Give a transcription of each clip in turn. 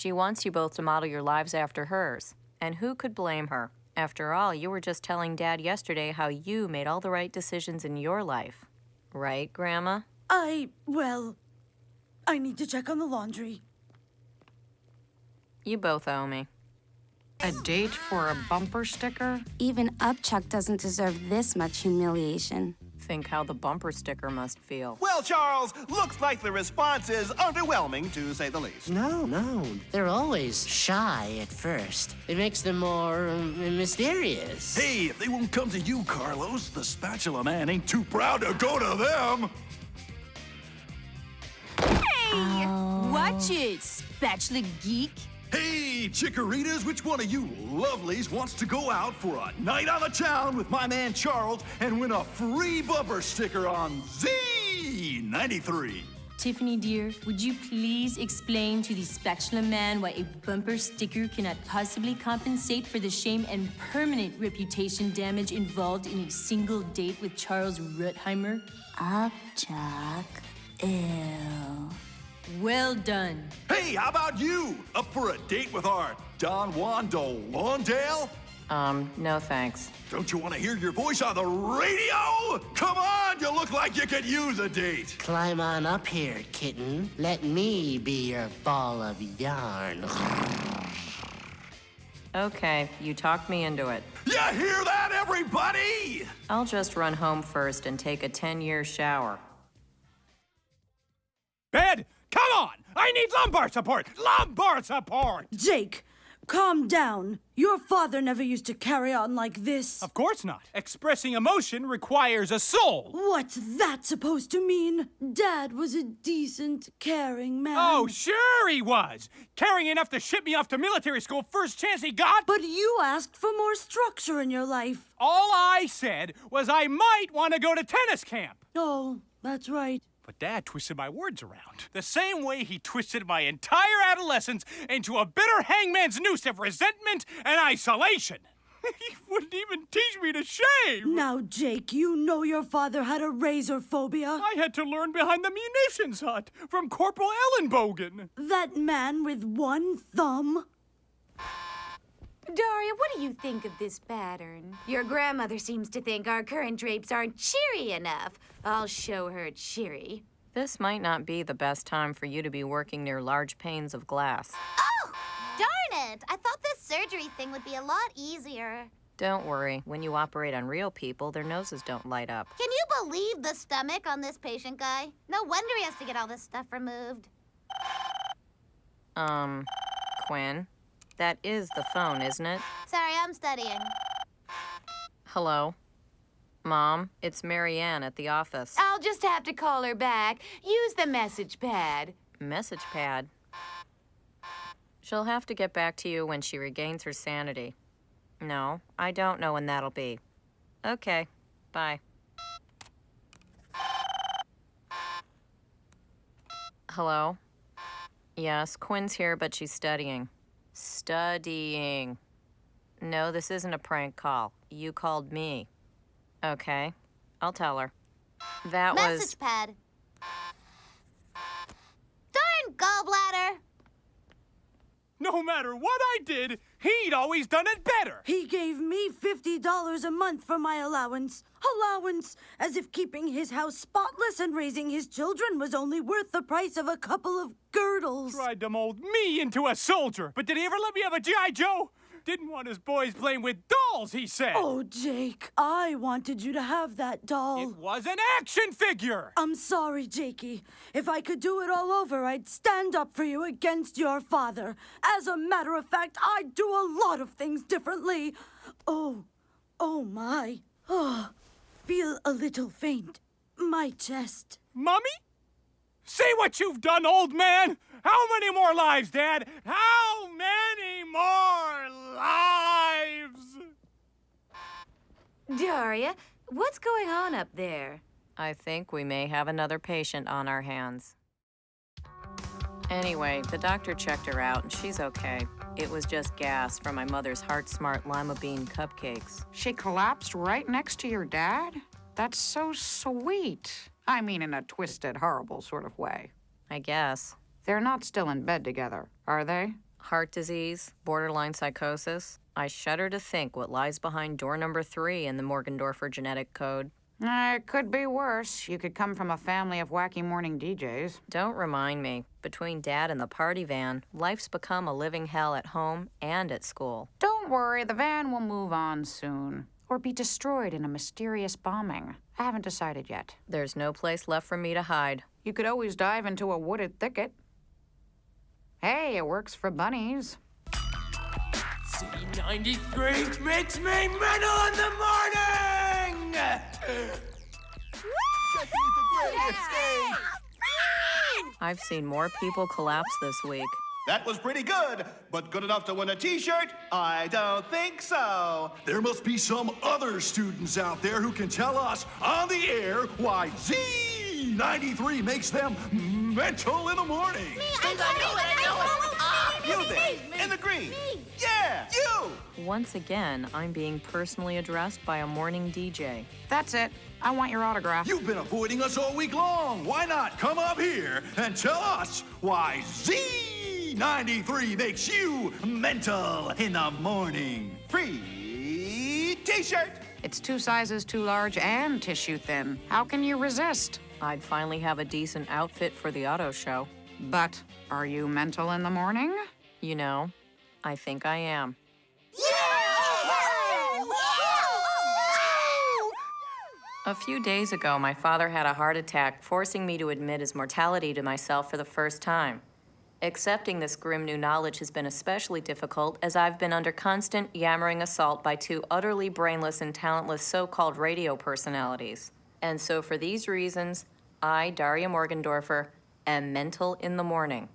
She wants you both to model your lives after hers. And who could blame her? After all, you were just telling Dad yesterday how you made all the right decisions in your life. Right, Grandma? Well, I need to check on the laundry. You both owe me. A date for a bumper sticker? Even Upchuck doesn't deserve this much humiliation. Think how the bumper sticker must feel. Well, Charles, looks like the response is underwhelming, to say the least. No. They're always shy at first. It makes them more mysterious. Hey, if they won't come to you, Carlos, the spatula man ain't too proud to go to them. Hey! Watch it, spatula geek. Hey, chickaritas, which one of you lovelies wants to go out for a night on the town with my man Charles and win a free bumper sticker on Z93? Tiffany, dear, would you please explain to the spatula man why a bumper sticker cannot possibly compensate for the shame and permanent reputation damage involved in a single date with Charles Rutheimer? Upchuck. Ew. Well done. Hey, how about you? Up for a date with our Don Juan de Lawndale? No thanks. Don't you want to hear your voice on the radio? Come on, you look like you could use a date. Climb on up here, kitten. Let me be your ball of yarn. Okay, you talked me into it. You hear that, everybody? I'll just run home first and take a 10-year shower. Bed, come on! I need lumbar support! Lumbar support! Jake, calm down. Your father never used to carry on like this. Of course not. Expressing emotion requires a soul. What's that supposed to mean? Dad was a decent, caring man. Oh, sure he was. Caring enough to ship me off to military school first chance he got. But you asked for more structure in your life. All I said was I might want to go to tennis camp. Oh, that's right. But Dad twisted my words around. The same way he twisted my entire adolescence into a bitter hangman's noose of resentment and isolation. He wouldn't even teach me to shave. Now, Jake, you know your father had a razor phobia. I had to learn behind the munitions hut from Corporal Ellenbogen. That man with one thumb. Daria, what do you think of this pattern? Your grandmother seems to think our current drapes aren't cheery enough. I'll show her cheery. This might not be the best time for you to be working near large panes of glass. Oh, darn it! I thought this surgery thing would be a lot easier. Don't worry. When you operate on real people, their noses don't light up. Can you believe the stomach on this patient guy? No wonder he has to get all this stuff removed. Quinn? That is the phone, isn't it? Sorry, I'm studying. Hello? Mom, it's Marianne at the office. I'll just have to call her back. Use the message pad. Message pad? She'll have to get back to you when she regains her sanity. No, I don't know when that'll be. Okay, bye. Hello? Yes, Quinn's here, but she's studying. Studying. No, this isn't a prank call. You called me. Okay, I'll tell her. That was... Message pad. Darn gallbladder! No matter what I did, he'd always done it better. He gave me $50 a month for my allowance. Allowance! As if keeping his house spotless and raising his children was only worth the price of a couple of girdles. Tried to mold me into a soldier, but did he ever let me have a G.I. Joe? Didn't want his boys playing with dolls, he said. Oh, Jake, I wanted you to have that doll. It was an action figure. I'm sorry, Jakey. If I could do it all over, I'd stand up for you against your father. As a matter of fact, I'd do a lot of things differently. Oh my. Oh, feel a little faint. My chest. Mommy? See what you've done, old man! How many more lives, Dad? How many more lives? Daria, what's going on up there? I think we may have another patient on our hands. Anyway, the doctor checked her out, and she's okay. It was just gas from my mother's Heart Smart Lima Bean cupcakes. She collapsed right next to your dad? That's so sweet. I mean, in a twisted, horrible sort of way. I guess. They're not still in bed together, are they? Heart disease, borderline psychosis. I shudder to think what lies behind door number 3 in the Morgendorfer genetic code. It could be worse. You could come from a family of wacky morning DJs. Don't remind me. Between Dad and the party van, life's become a living hell at home and at school. Don't worry, the van will move on soon. Or be destroyed in a mysterious bombing. I haven't decided yet. There's no place left for me to hide. You could always dive into a wooded thicket. Hey, it works for bunnies. C93 makes me mental in the morning! I've seen more people collapse this week. That was pretty good, but good enough to win a t-shirt? I don't think so. There must be some other students out there who can tell us on the air why Z93 makes them mental in the morning. You there, in the green. Yeah, you! Once again, I'm being personally addressed by a morning DJ. That's it. I want your autograph. You've been avoiding us all week long. Why not come up here and tell us why Z93 makes you mental in the morning? Free t-shirt. It's 2 sizes too large and tissue thin. How can you resist? I'd finally have a decent outfit for the auto show. But are you mental in the morning? You know, I think I am. A few days ago, my father had a heart attack, forcing me to admit his mortality to myself for the first time. Accepting this grim new knowledge has been especially difficult as I've been under constant yammering assault by 2 utterly brainless and talentless so-called radio personalities. And so for these reasons, I, Daria Morgendorfer, am mental in the morning.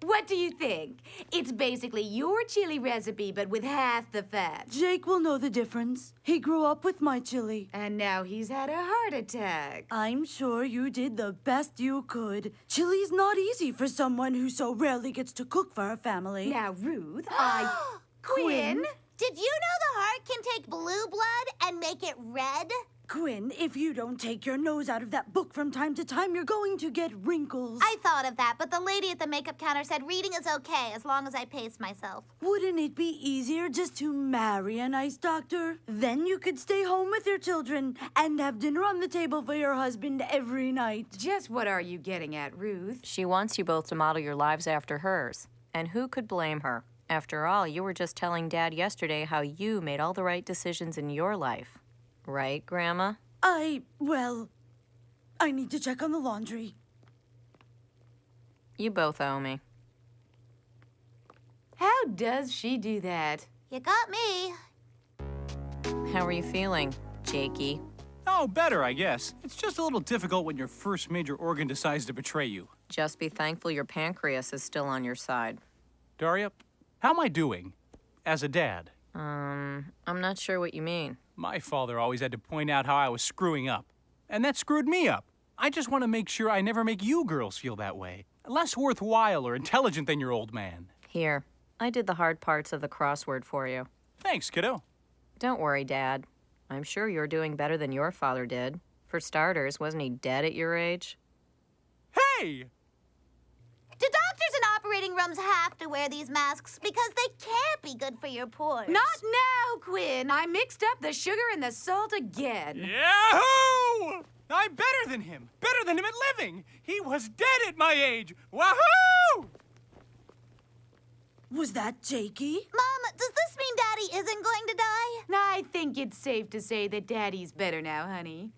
What do you think? It's basically your chili recipe, but with half the fat. Jake will know the difference. He grew up with my chili. And now he's had a heart attack. I'm sure you did the best you could. Chili's not easy for someone who so rarely gets to cook for her family. Now, Ruth, Quinn? Did you know the heart can take blue blood and make it red? Quinn, if you don't take your nose out of that book from time to time, you're going to get wrinkles. I thought of that, but the lady at the makeup counter said reading is okay as long as I pace myself. Wouldn't it be easier just to marry a nice doctor? Then you could stay home with your children and have dinner on the table for your husband every night. Just what are you getting at, Ruth? She wants you both to model your lives after hers. And who could blame her? After all, you were just telling Dad yesterday how you made all the right decisions in your life. Right, Grandma? Well, I need to check on the laundry. You both owe me. How does she do that? You got me. How are you feeling, Jakey? Oh, better, I guess. It's just a little difficult when your first major organ decides to betray you. Just be thankful your pancreas is still on your side. Daria, how am I doing as a dad? I'm not sure what you mean. My father always had to point out how I was screwing up. And that screwed me up. I just want to make sure I never make you girls feel that way. Less worthwhile or intelligent than your old man. Here, I did the hard parts of the crossword for you. Thanks, kiddo. Don't worry, Dad. I'm sure you're doing better than your father did. For starters, wasn't he dead at your age? Hey! Do doctors in operating rooms have to wear these masks? Because they can't be good for your pores. Not now, Quinn. I mixed up the sugar and the salt again. Yahoo! I'm better than him. Better than him at living. He was dead at my age. Wahoo! Was that Jakey? Mom, does this mean Daddy isn't going to die? I think it's safe to say that Daddy's better now, honey.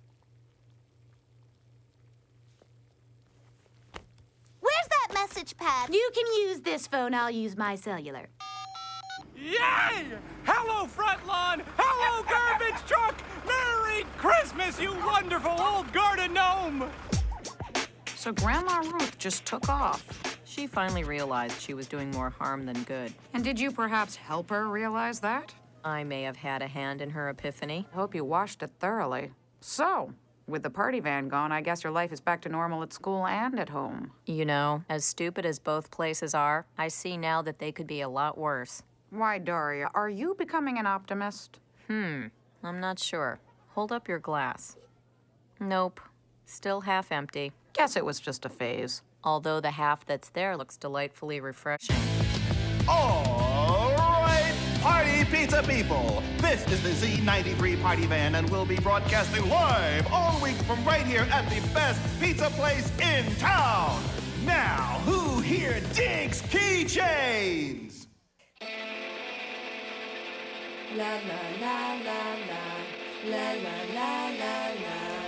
Where's that message pad? You can use this phone. I'll use my cellular. Yay! Hello, front lawn! Hello, garbage truck! Merry Christmas, you wonderful old garden gnome! So Grandma Ruth just took off. She finally realized she was doing more harm than good. And did you perhaps help her realize that? I may have had a hand in her epiphany. Hope you washed it thoroughly. So, with the party van gone, I guess your life is back to normal at school and at home. You know, as stupid as both places are, I see now that they could be a lot worse. Why, Daria, are you becoming an optimist? I'm not sure. Hold up your glass. Nope. Still half empty. Guess it was just a phase. Although the half that's there looks delightfully refreshing. All right, party pizza people. This is the Z93 Party Van, and we'll be broadcasting live all week from right here at the best pizza place in town. Now, who here digs keychains? La la la la la la la la la la.